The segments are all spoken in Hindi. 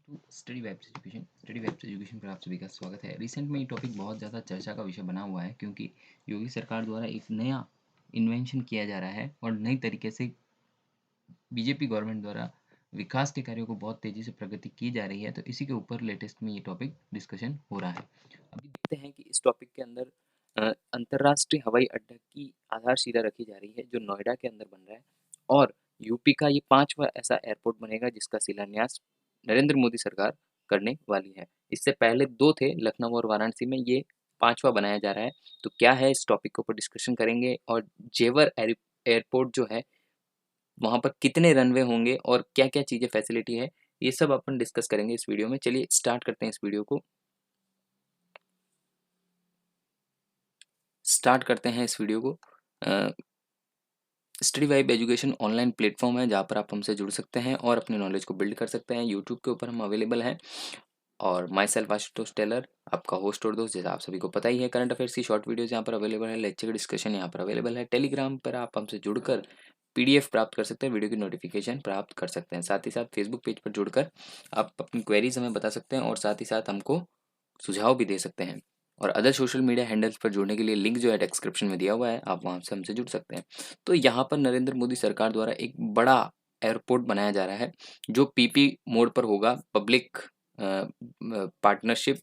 टू स्टडी वेब एजुकेशन पर आप सभी का स्वागत है। रिसेंट में ये टॉपिक बहुत ज़्यादा चर्चा का विषय बना हुआ है क्योंकि योगी सरकार द्वारा एक नया इन्वेंशन किया जा रहा है और नई तरीके से बीजेपी गवर्नमेंट द्वारा विकास के कार्यों को बहुत तेज़ी से प्रगति की जा रही है। तो इसी के ऊपर लेटेस्ट में ये टॉपिक डिस्कशन हो रहा है। अभी देखते हैं कि इस टॉपिक के अंदर अंतर्राष्ट्रीय हवाई अड्डा की आधारशिला रखी जा रही है जो नोएडा के अंदर बन रहा है और यूपी का ये 5वां ऐसा एयरपोर्ट बनेगा जिसका शिलान्यास नरेंद्र मोदी सरकार करने वाली है। इससे पहले 2 थे, लखनऊ और वाराणसी में, ये 5वां बनाया जा रहा है। तो क्या है, इस टॉपिक के ऊपर डिस्कशन करेंगे और जेवर एयरपोर्ट जो है वहाँ पर कितने रनवे होंगे और क्या-क्या चीज़ें फैसिलिटी है, ये सब अपन डिस्कस करेंगे इस वीडियो में। चलिए स्टार्ट करते हैं इस वीडियो को। स्टार्ट करते हैं इस वीडियो को। Study vibe education online platform है जहाँ पर आप हमसे जुड़ सकते हैं और अपने नॉलेज को बिल्ड कर सकते हैं। यूट्यूब के ऊपर हम अवेलेबल हैं और माई सेल्फ आशुतोष टेलर, आपका होस्ट और दोस्त, जैसा आप सभी को पता ही है। करंट अफेयर्स की शॉर्ट वीडियोस यहाँ पर अवेलेबल है, लेक्चर की डिस्कशन यहाँ पर अवेलेबल है। टेलीग्राम पर आप हमसे जुड़कर पीडीएफ प्राप्त कर सकते हैं, वीडियो की नोटिफिकेशन प्राप्त कर सकते हैं। साथ ही साथ फेसबुक पेज पर जुड़कर आप अपनी क्वेरीज हमें बता सकते हैं और साथ ही साथ हमको सुझाव भी दे सकते हैं। और अदर सोशल मीडिया हैंडल्स पर जुड़ने के लिए लिंक जो है डिस्क्रिप्शन में दिया हुआ है, आप वहाँ से हमसे जुड़ सकते हैं। तो यहाँ पर नरेंद्र मोदी सरकार द्वारा एक बड़ा एयरपोर्ट बनाया जा रहा है जो पीपी मोड पर होगा, पब्लिक पार्टनरशिप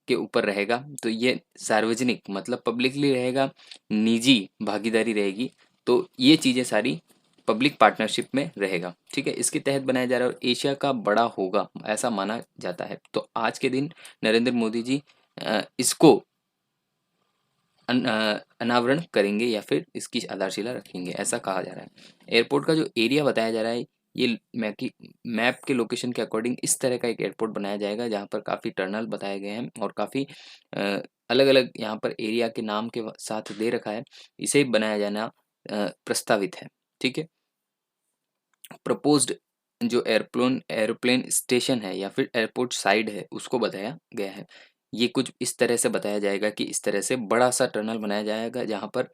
के ऊपर रहेगा। तो ये सार्वजनिक मतलब पब्लिकली रहेगा, निजी भागीदारी रहेगी। तो ये चीज़ें सारी पब्लिक पार्टनरशिप में रहेगा, ठीक है। इसके तहत बनाया जा रहा है और एशिया का बड़ा होगा ऐसा माना जाता है। तो आज के दिन नरेंद्र मोदी जी इसको अनावरण करेंगे या फिर इसकी आधारशिला रखेंगे, ऐसा कहा जा रहा है। एयरपोर्ट का जो एरिया बताया जा रहा है, ये मैप के लोकेशन के अकॉर्डिंग इस तरह का एक एयरपोर्ट बनाया जाएगा जहाँ पर काफ़ी टर्मिनल बताए गए हैं और काफ़ी अलग अलग यहाँ पर एरिया के नाम के साथ दे रखा है। इसे बनाया जाना प्रस्तावित है, ठीक है। प्रपोज्ड जो एरोप्लेन स्टेशन है या फिर एयरपोर्ट साइड है उसको बताया गया है। ये कुछ इस तरह से बताया जाएगा कि इस तरह से बड़ा सा टनल बनाया जाएगा जहाँ पर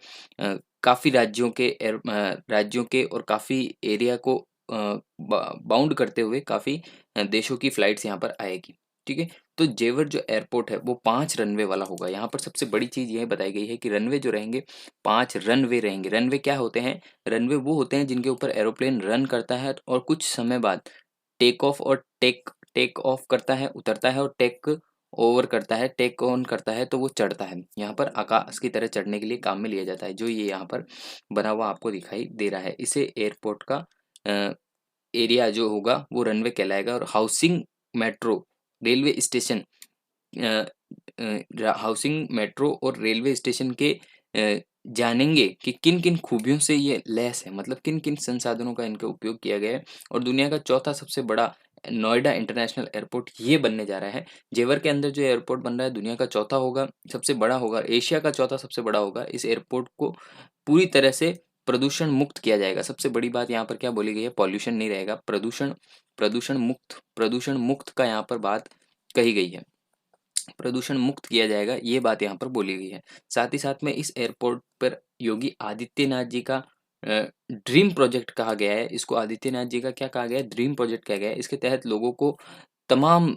काफ़ी राज्यों के और काफ़ी एरिया को बाउंड करते हुए काफ़ी देशों की फ्लाइट्स यहाँ पर आएगी, ठीक है। तो जेवर जो एयरपोर्ट है वो 5 रनवे वाला होगा। यहाँ पर सबसे बड़ी चीज़ यह बताई गई है कि रनवे जो रहेंगे, 5 रनवे रहेंगे। रनवे क्या होते हैं? रनवे वो होते हैं जिनके ऊपर एरोप्लेन रन करता है और कुछ समय बाद टेक ऑफ और टेक ऑफ करता है, उतरता है और टेक ओवर करता है, टेक ऑन करता है तो वो चढ़ता है। यहाँ पर आकाश की तरह चढ़ने के लिए काम में लिया जाता है, जो ये यहाँ पर बना हुआ आपको दिखाई दे रहा है। इसे एयरपोर्ट का एरिया जो होगा वो रनवे कहलाएगा। और housing metro railway station housing metro और रेलवे स्टेशन के जानेंगे कि किन किन खूबियों से ये लैस है, मतलब किन किन संसाधनों का इनका उपयोग किया गया है। और दुनिया का चौथा सबसे बड़ा नोएडा इंटरनेशनल एयरपोर्ट ये बनने जा रहा है। जेवर के अंदर जो एयरपोर्ट बन रहा है दुनिया का चौथा होगा, सबसे बड़ा होगा, एशिया का चौथा सबसे बड़ा होगा। इस एयरपोर्ट को पूरी तरह से प्रदूषण मुक्त किया जाएगा। सबसे बड़ी बात यहाँ पर क्या बोली गई है, पॉल्यूशन नहीं रहेगा, प्रदूषण मुक्त का यहाँ पर बात कही गई है। प्रदूषण मुक्त किया जाएगा, ये बात यहाँ पर बोली गई है। साथ ही साथ में इस एयरपोर्ट पर योगी आदित्यनाथ जी का ड्रीम प्रोजेक्ट कहा गया है। इसको आदित्यनाथ जी का क्या कहा गया है? ड्रीम प्रोजेक्ट कहा गया है। इसके तहत लोगों को तमाम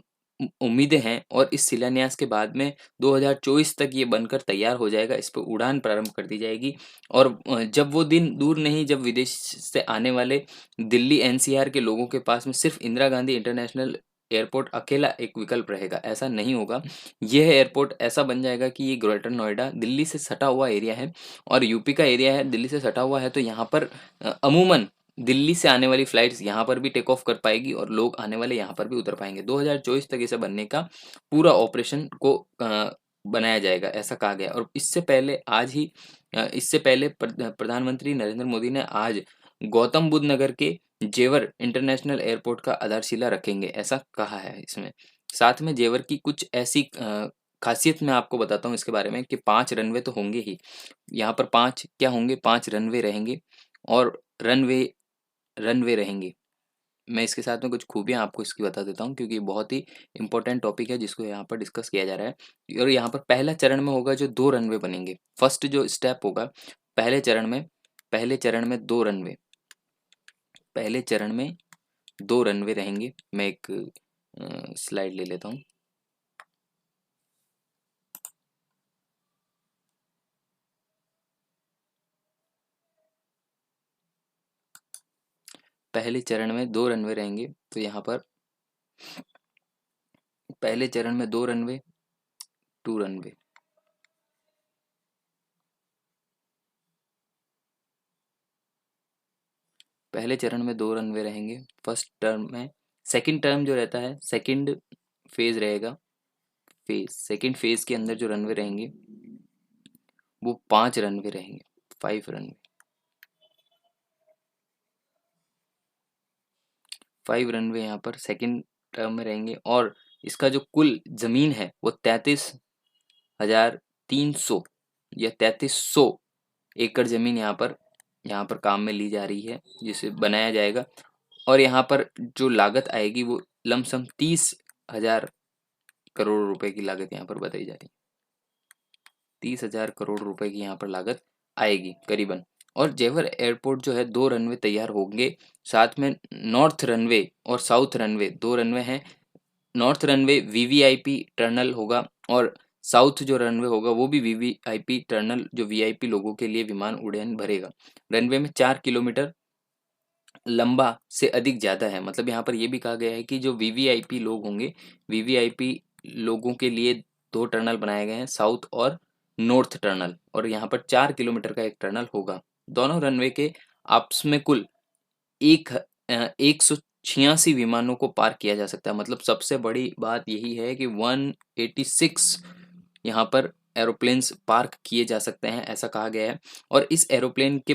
उम्मीदें हैं और इस शिलान्यास के बाद में 2024 तक ये बनकर तैयार हो जाएगा। इस पर उड़ान प्रारंभ कर दी जाएगी और जब वो दिन दूर नहीं जब विदेश से आने वाले दिल्ली एनसीआर के लोगों के पास में सिर्फ इंदिरा गांधी इंटरनेशनल एयरपोर्ट अकेला एक विकल्प रहेगा, ऐसा नहीं होगा। यह एयरपोर्ट ऐसा बन जाएगा कि ये ग्रेटर नोएडा दिल्ली से सटा हुआ एरिया है और यूपी का एरिया है, दिल्ली से सटा हुआ है। तो यहाँ पर अमूमन दिल्ली से आने वाली फ्लाइट्स यहाँ पर भी टेक ऑफ कर पाएगी और लोग आने वाले यहाँ पर भी उतर पाएंगे। 2024 तक इसे बनने का पूरा ऑपरेशन को बनाया जाएगा, ऐसा कहा गया। और इससे पहले प्रधानमंत्री नरेंद्र मोदी ने आज गौतम बुद्ध नगर के जेवर इंटरनेशनल एयरपोर्ट का आधारशिला रखेंगे, ऐसा कहा है इसमें। साथ में जेवर की कुछ ऐसी खासियत मैं आपको बताता हूँ इसके बारे में कि 5 रनवे तो होंगे ही। यहाँ पर 5 क्या होंगे? 5 रनवे रहेंगे और रनवे रनवे रहेंगे। मैं इसके साथ में कुछ खूबियाँ आपको इसकी बता देता हूँ क्योंकि बहुत ही इम्पोर्टेंट टॉपिक है जिसको यहाँ पर डिस्कस किया जा रहा है। और यहाँ पर पहला चरण में होगा जो 2 रनवे बनेंगे। फर्स्ट जो स्टेप होगा पहले चरण में 2 रनवे, पहले चरण में 2 रनवे रहेंगे। मैं एक स्लाइड ले लेता हूँ। पहले चरण में 2 रनवे रहेंगे, तो यहाँ पर पहले चरण में 2 रनवे, 2 रनवे। पहले चरण में 2 रनवे रहेंगे फर्स्ट टर्म में। सेकंड टर्म जो रहता है, सेकंड फेज रहेगा, फेज सेकंड फेज के अंदर जो रनवे रहेंगे वो 5 रनवे रहेंगे, 5 रनवे। 5 रनवे यहाँ पर सेकंड टर्म में रहेंगे और इसका जो कुल जमीन है वो 33,300 या 3300 एकड़ जमीन यहाँ पर काम में ली जा रही है, जिसे बनाया जाएगा। और यहाँ पर जो लागत आएगी वो लमसम 30,000 करोड़ रुपए की लागत यहाँ पर बताई जा रही है। 30,000 करोड़ रुपए की यहाँ पर लागत आएगी करीबन। और जेवर एयरपोर्ट जो है 2 रनवे तैयार होंगे, साथ में नॉर्थ रनवे और साउथ रनवे, 2 रनवे हैं। नॉर्थ रनवे वीवीआईपी टर्नल होगा और साउथ जो रनवे होगा वो भी वीवीआईपी टर्नल, जो वीआईपी लोगों के लिए विमान उड़ान भरेगा। रनवे में 4 किलोमीटर लंबा से अधिक ज़्यादा है। मतलब यहाँ पर ये भी कहा गया है कि जो वीवीआईपी लोग होंगे, वीवीआईपी लोगों के लिए 2 टनल बनाए गए हैं, साउथ और नॉर्थ टनल, और यहाँ पर 4 किलोमीटर का एक टनल होगा। दोनों रनवे के आपस में कुल 186 विमानों को पार्क किया जा सकता है। मतलब सबसे बड़ी बात यही है कि 186 यहाँ पर एरोप्लेन्स पार्क किए जा सकते हैं, ऐसा कहा गया है। और इस एरोप्लेन के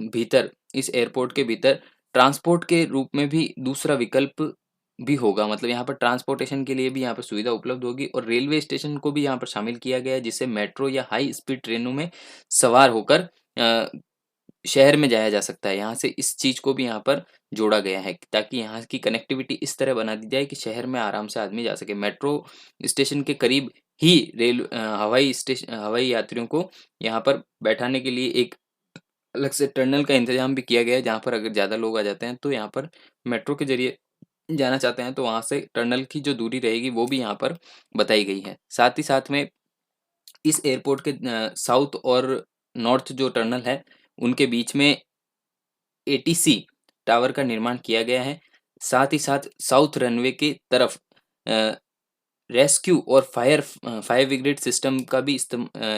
भीतर, इस एयरपोर्ट के भीतर ट्रांसपोर्ट के रूप में भी दूसरा विकल्प भी होगा। मतलब यहाँ पर ट्रांसपोर्टेशन के लिए भी यहाँ पर सुविधा उपलब्ध होगी और रेलवे स्टेशन को भी यहाँ पर शामिल किया गया है, जिससे मेट्रो या हाई स्पीड ट्रेनों में सवार होकर शहर में जाया जा सकता है। यहाँ से इस चीज़ को भी यहाँ पर जोड़ा गया है ताकि यहाँ की कनेक्टिविटी इस तरह बना दी जाए कि शहर में आराम से आदमी जा सके। मेट्रो स्टेशन के करीब ही हवाई यात्रियों को यहाँ पर बैठाने के लिए एक अलग से टनल का इंतजाम भी किया गया है, जहाँ पर अगर ज़्यादा लोग आ जाते हैं तो यहाँ पर मेट्रो के ज़रिए जाना चाहते हैं तो वहाँ से टनल की जो दूरी रहेगी वो भी यहाँ पर बताई गई है। साथ ही साथ में इस एयरपोर्ट के साउथ और नॉर्थ जो टनल है उनके बीच में एटीसी टावर का निर्माण किया गया है। साथ ही साथ साउथ रनवे की तरफ रेस्क्यू और फायर ब्रिगेड सिस्टम का भी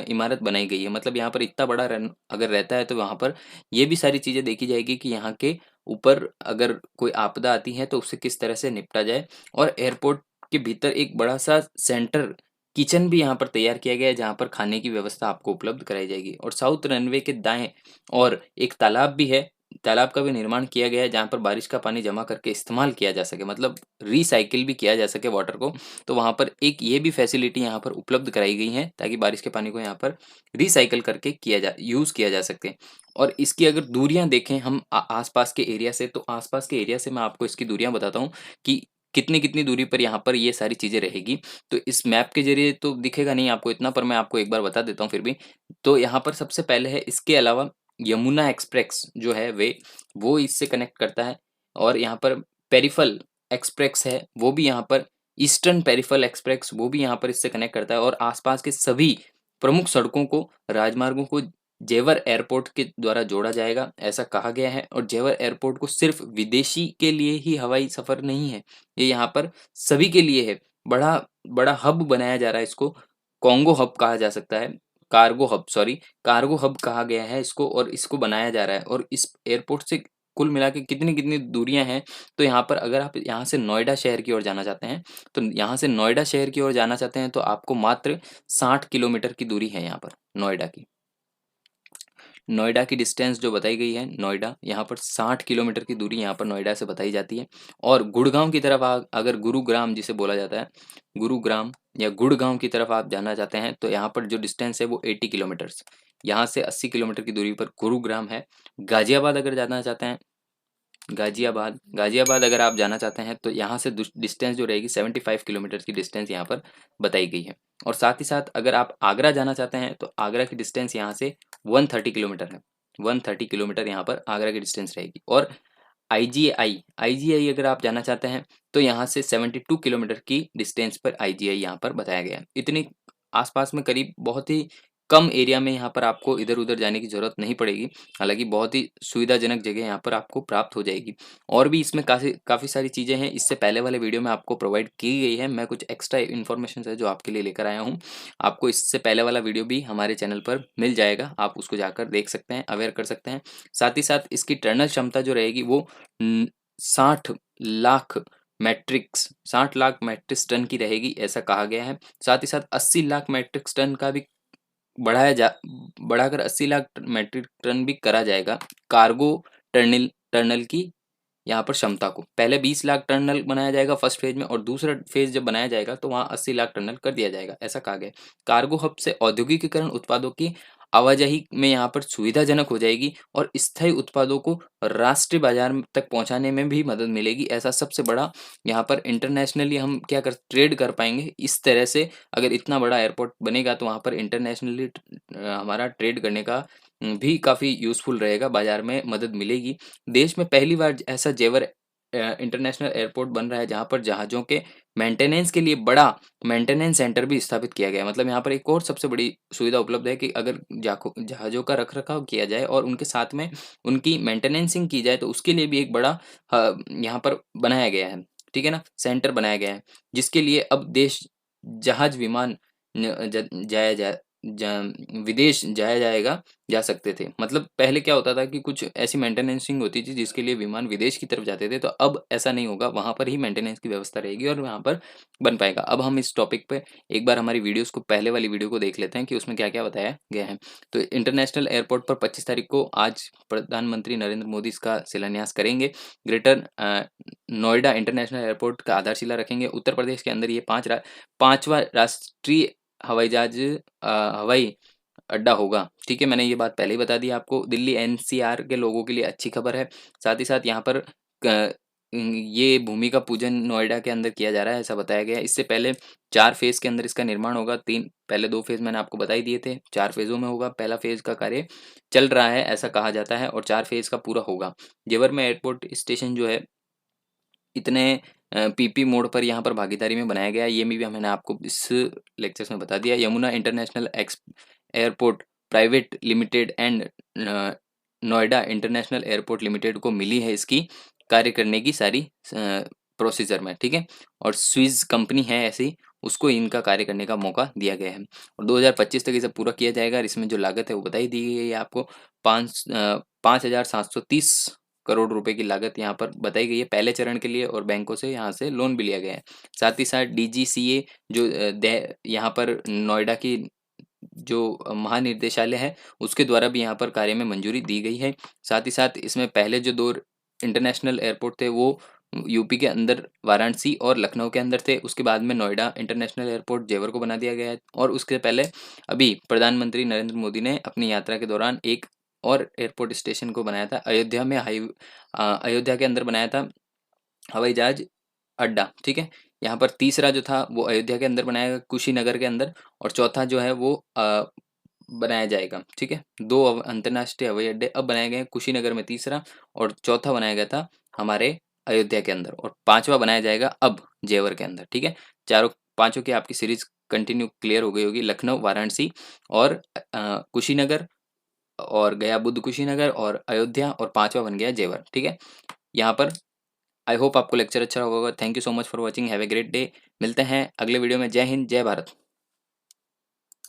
इमारत बनाई गई है। मतलब यहाँ पर इतना बड़ा रन अगर रहता है तो वहाँ पर ये भी सारी चीज़ें देखी जाएगी कि यहाँ के ऊपर अगर कोई आपदा आती है तो उससे किस तरह से निपटा जाए। और एयरपोर्ट के भीतर एक बड़ा सा सेंटर किचन भी यहाँ पर तैयार किया गया है, जहाँ पर खाने की व्यवस्था आपको उपलब्ध कराई जाएगी। और साउथ रनवे के दाएं और एक तालाब भी है, तालाब का भी निर्माण किया गया है, जहाँ पर बारिश का पानी जमा करके इस्तेमाल किया जा सके, मतलब रिसाइकिल भी किया जा सके वाटर को। तो वहाँ पर एक ये भी फैसिलिटी यहाँ पर उपलब्ध कराई गई है ताकि बारिश के पानी को यहाँ पर रिसाइकिल करके यूज़ किया जा सके। और इसकी अगर दूरियां देखें हम आसपास के एरिया से, तो आसपास के एरिया से मैं आपको इसकी दूरियां बताता हूँ कि कितनी कितनी दूरी पर यहाँ पर ये सारी चीज़ें रहेगी। तो इस मैप के जरिए तो दिखेगा नहीं आपको इतना, पर मैं आपको एक बार बता देता हूँ फिर भी। तो यहाँ पर सबसे पहले है, इसके अलावा यमुना एक्सप्रेस जो है वे वो इससे कनेक्ट करता है। और यहाँ पर पेरिफल एक्सप्रेस है, वो भी यहाँ पर ईस्टर्न पेरिफल एक्सप्रेस वो भी यहाँ पर इससे कनेक्ट करता है। और आसपास के सभी प्रमुख सड़कों को, राजमार्गों को जेवर एयरपोर्ट के द्वारा जोड़ा जाएगा, ऐसा कहा गया है। और जेवर एयरपोर्ट को सिर्फ विदेशी के लिए ही हवाई सफर नहीं है, ये यहाँ पर सभी के लिए है। बड़ा बड़ा हब बनाया जा रहा है इसको, कॉन्गो हब कहा जा सकता है, cargo hub, sorry, cargo hub कहा गया है इसको, और इसको बनाया जा रहा है। और इस एयरपोर्ट से कुल मिला के कितनी कितनी दूरियां हैं, तो यहाँ पर अगर आप यहाँ से नोएडा शहर की ओर जाना चाहते हैं, तो यहाँ से नोएडा शहर की ओर जाना चाहते हैं तो आपको मात्र 60 किलोमीटर की दूरी है यहाँ पर नोएडा की। नोएडा की डिस्टेंस जो बताई गई है, नोएडा यहाँ पर 60 किलोमीटर की दूरी यहाँ पर नोएडा से बताई जाती है। और गुड़गांव की तरफ अगर गुरुग्राम जिसे बोला जाता है, गुरुग्राम या गुड़गांव की तरफ आप जाना चाहते हैं तो यहाँ पर जो डिस्टेंस है वो 80 किलोमीटर्स, यहाँ से 80 किलोमीटर की दूरी पर गुरुग्राम है। गाजियाबाद अगर जाना चाहते हैं, गाजियाबाद अगर आप जाना चाहते हैं तो यहाँ से डिस्टेंस जो रहेगी 75 किलोमीटर की डिस्टेंस यहाँ पर बताई गई है। और साथ ही साथ अगर आप आगरा जाना चाहते हैं तो आगरा की डिस्टेंस यहाँ से 130 किलोमीटर है, 130 किलोमीटर यहाँ पर आगरा की डिस्टेंस रहेगी। और आईजीआई अगर आप जाना चाहते हैं तो यहाँ से 72 किलोमीटर की डिस्टेंस पर आईजीआई यहाँ पर बताया गया है। इतनी आसपास में करीब बहुत ही कम एरिया में यहाँ पर आपको इधर उधर जाने की जरूरत नहीं पड़ेगी। हालांकि बहुत ही सुविधाजनक जगह यहाँ पर आपको प्राप्त हो जाएगी। और भी इसमें काफ़ी काफ़ी सारी चीज़ें हैं, इससे पहले वाले वीडियो में आपको प्रोवाइड की गई है। मैं कुछ एक्स्ट्रा इन्फॉर्मेशन है जो आपके लिए लेकर आया हूँ। आपको इससे पहले वाला वीडियो भी हमारे चैनल पर मिल जाएगा, आप उसको जाकर देख सकते हैं, अवेयर कर सकते हैं। साथ ही साथ इसकी टर्नल क्षमता जो रहेगी वो 60 लाख 60 लाख मैट्रिक टन की रहेगी, ऐसा कहा गया है। साथ ही साथ 80 लाख मैट्रिक टन का भी बढ़ाकर 80 लाख मैट्रिक टन भी करा जाएगा कार्गो टर्नल टर्नल की यहाँ पर क्षमता को। पहले 20 लाख टर्नल बनाया जाएगा फर्स्ट फेज में, और दूसरा फेज जब बनाया जाएगा तो वहाँ 80 लाख टर्नल कर दिया जाएगा, ऐसा कहा गया। कार्गो हब से औद्योगिकीकरण उत्पादों की आवाजाही में यहाँ पर सुविधाजनक हो जाएगी और स्थायी उत्पादों को राष्ट्रीय बाजार तक पहुँचाने में भी मदद मिलेगी। ऐसा सबसे बड़ा यहाँ पर इंटरनेशनली हम क्या कर ट्रेड कर पाएंगे इस तरह से। अगर इतना बड़ा एयरपोर्ट बनेगा तो वहाँ पर इंटरनेशनली हमारा ट्रेड करने का भी काफ़ी यूज़फुल रहेगा, बाजार में मदद मिलेगी। देश में पहली बार ऐसा जेवर इंटरनेशनल एयरपोर्ट बन रहा है जहाँ पर जहाज़ों के मेंटेनेंस के लिए बड़ा मेंटेनेंस सेंटर भी स्थापित किया गया है। मतलब यहाँ पर एक और सबसे बड़ी सुविधा उपलब्ध है कि अगर जहाज़ों का रखरखाव किया जाए और उनके साथ में उनकी मेंटेनेंसिंग की जाए तो उसके लिए भी एक बड़ा यहाँ पर बनाया गया है, ठीक है ना, सेंटर बनाया गया है, जिसके लिए अब देश जहाज विमान जाया जा विदेश जाया जाएगा जा सकते थे। मतलब पहले क्या होता था कि कुछ ऐसी मेंटेनेंसिंग होती थी जिसके लिए विमान विदेश की तरफ जाते थे, तो अब ऐसा नहीं होगा, वहाँ पर ही मेंटेनेंस की व्यवस्था रहेगी और वहाँ पर बन पाएगा। अब हम इस टॉपिक पे एक बार हमारी वीडियोज़ को, पहले वाली वीडियो को देख लेते हैं कि उसमें क्या-क्या बताया गया है। तो इंटरनेशनल एयरपोर्ट पर 25 तारीख को आज प्रधानमंत्री नरेंद्र मोदी इसका शिलान्यास करेंगे। ग्रेटर नोएडा इंटरनेशनल एयरपोर्ट का आधारशिला रखेंगे। उत्तर प्रदेश के अंदर ये 5वां राष्ट्रीय हवाई अड्डा होगा, ठीक है। मैंने ये बात पहले ही बता दी आपको। दिल्ली एनसीआर के लोगों के लिए अच्छी खबर है। साथ ही साथ यहाँ पर ये भूमि का पूजन नोएडा के अंदर किया जा रहा है, ऐसा बताया गया है। इससे पहले 4 फेज के अंदर इसका निर्माण होगा। पहले 2 फेज मैंने आपको बता ही दिए थे, 4 फेजों में होगा। पहला फेज का कार्य चल रहा है ऐसा कहा जाता है और 4 फेज का पूरा होगा। जेवर में एयरपोर्ट स्टेशन जो है इतने पीपी मोड पर यहाँ पर भागीदारी में बनाया गया है, ये भी मैंने आपको इस लेक्चर्स में बता दिया। Yamuna international airport private limited and Noida international airport limited को मिली है इसकी कार्य करने की सारी प्रोसीजर में, ठीक है। और स्विस कंपनी है ऐसी, उसको इनका कार्य करने का मौका दिया गया है और 2025 तक इसे पूरा किया जाएगा। और इसमें जो लागत है वो बताई दी गई है आपको। 5,730 करोड़ रुपए की लागत यहाँ पर बताई गई है पहले चरण के लिए, और बैंकों से यहाँ से लोन भी लिया गया है। साथ ही साथ डीजीसीए जो यहाँ पर नोएडा की जो महानिर्देशालय है उसके द्वारा भी यहाँ पर कार्य में मंजूरी दी गई है। साथ ही साथ इसमें पहले जो 2 इंटरनेशनल एयरपोर्ट थे वो यूपी के अंदर वाराणसी और लखनऊ के अंदर थे। उसके बाद में नोएडा इंटरनेशनल एयरपोर्ट जेवर को बना दिया गया है। और उसके पहले अभी प्रधानमंत्री नरेंद्र मोदी ने अपनी यात्रा के दौरान एक और एयरपोर्ट स्टेशन को बनाया था अयोध्या के अंदर बनाया था हवाई जहाज अड्डा, ठीक है। यहाँ पर तीसरा जो था वो अयोध्या के अंदर बनाया गया कुशीनगर के अंदर, और चौथा जो है वो बनाया जाएगा, ठीक है। 2 अंतर्राष्ट्रीय हवाई अड्डे अब बनाए गए हैं, कुशीनगर में तीसरा और चौथा बनाया गया था हमारे अयोध्या के अंदर, और 5वां बनाया जाएगा अब जेवर के अंदर, ठीक है। चारों 5ओं की आपकी सीरीज कंटिन्यू क्लियर हो गई होगी। लखनऊ, वाराणसी और कुशीनगर और गया बुध कुशीनगर और अयोध्या, और 5वां बन गया जेवर, ठीक है। यहाँ पर आई होप आपको लेक्चर अच्छा लगा होगा। Thank you so much for watching, have a great day. मिलते हैं अगले वीडियो में। जय हिंद, जय भारत।